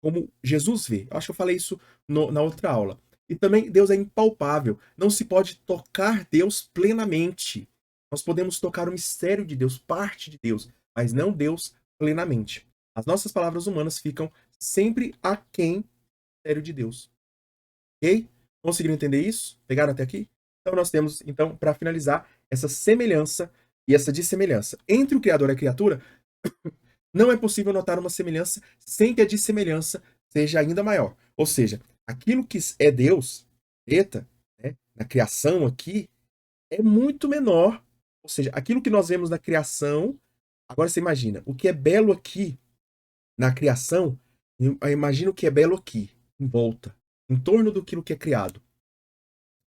como Jesus vê. Eu acho que eu falei isso na outra aula. E também Deus é impalpável. Não se pode tocar Deus plenamente. Nós podemos tocar o mistério de Deus, parte de Deus, mas não Deus plenamente. As nossas palavras humanas ficam sempre aquém do mistério de Deus. Ok? Conseguiram entender isso? Pegaram até aqui? Então nós temos, então, para finalizar, essa semelhança e essa dissemelhança. Entre o Criador e a criatura, não é possível notar uma semelhança sem que a dissemelhança seja ainda maior. Ou seja, aquilo que é Deus, eta, né, na criação aqui, é muito menor. Ou seja, aquilo que nós vemos na criação, agora você imagina, o que é belo aqui na criação, imagina o que é belo aqui, em volta, em torno do que é criado,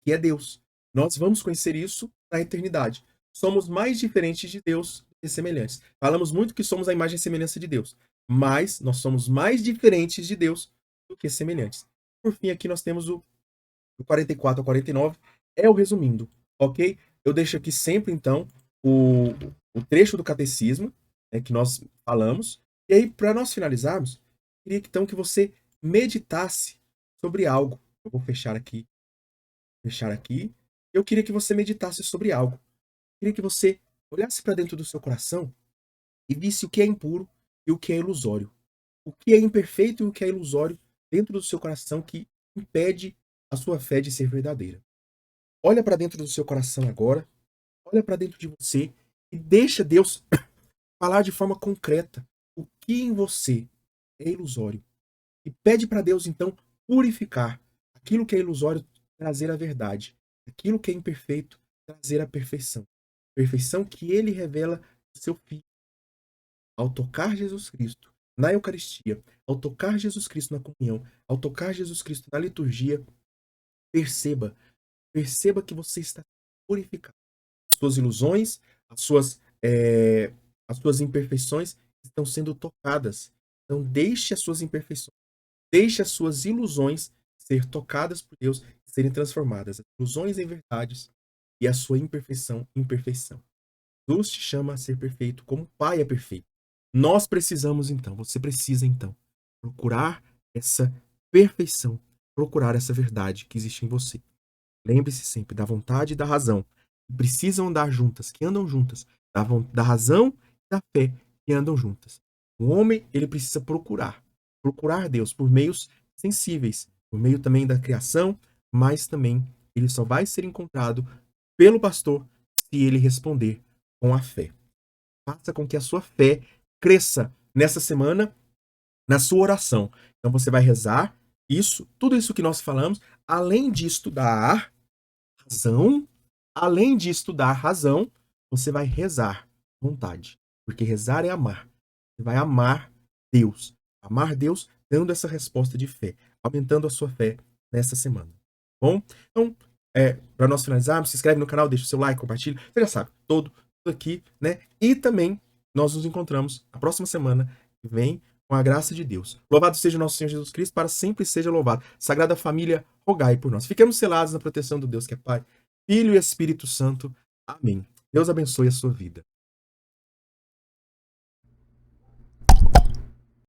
que é Deus. Nós vamos conhecer isso na eternidade. Somos mais diferentes de Deus do que semelhantes. Falamos muito que somos a imagem e semelhança de Deus, mas nós somos mais diferentes de Deus do que semelhantes. Por fim, aqui nós temos do 44 ao 49, é o resumindo, ok? Eu deixo aqui sempre, então, o trecho do catecismo, né, que nós falamos, e aí, para nós finalizarmos, eu queria então que você meditasse sobre algo. Eu vou fechar aqui. Eu queria que você meditasse sobre algo. Eu queria que você olhasse para dentro do seu coração e visse o que é impuro e o que é ilusório. O que é imperfeito e o que é ilusório dentro do seu coração que impede a sua fé de ser verdadeira. Olha para dentro do seu coração agora, olha para dentro de você e deixa Deus falar de forma concreta o que em você é ilusório. E pede para Deus, então, purificar aquilo que é ilusório, trazer a verdade. Aquilo que é imperfeito, trazer a perfeição. Perfeição que ele revela no seu Filho. Ao tocar Jesus Cristo na Eucaristia, ao tocar Jesus Cristo na comunhão, ao tocar Jesus Cristo na liturgia, perceba, perceba que você está purificado. As suas ilusões, as suas, as suas imperfeições estão sendo tocadas. Então deixe as suas imperfeições, deixe as suas ilusões ser tocadas por Deus, serem transformadas. As ilusões em verdades e a sua imperfeição em perfeição. Deus te chama a ser perfeito como o Pai é perfeito. Nós precisamos então, você precisa então, procurar essa perfeição, procurar essa verdade que existe em você. Lembre-se sempre da vontade e da razão, que precisam andar juntas, que andam juntas, da razão e da fé, que andam juntas. O homem, ele precisa procurar Deus por meios sensíveis, por meio também da criação, mas também ele só vai ser encontrado pelo pastor se ele responder com a fé. Faça com que a sua fé cresça nessa semana na sua oração. Então você vai rezar isso, tudo isso que nós falamos, além de estudar razão, além de estudar razão, você vai rezar vontade. Porque rezar é amar. Você vai amar Deus. Amar Deus dando essa resposta de fé, aumentando a sua fé nessa semana. Bom? Então, para nós finalizarmos, se inscreve no canal, deixa o seu like, compartilha. Você já sabe, tudo aqui, né? E também nós nos encontramos na próxima semana que vem com a graça de Deus. Louvado seja o nosso Senhor Jesus Cristo, para sempre seja louvado. Sagrada Família, rogai por nós. Fiquemos selados na proteção do Deus que é Pai, Filho e Espírito Santo. Amém. Deus abençoe a sua vida.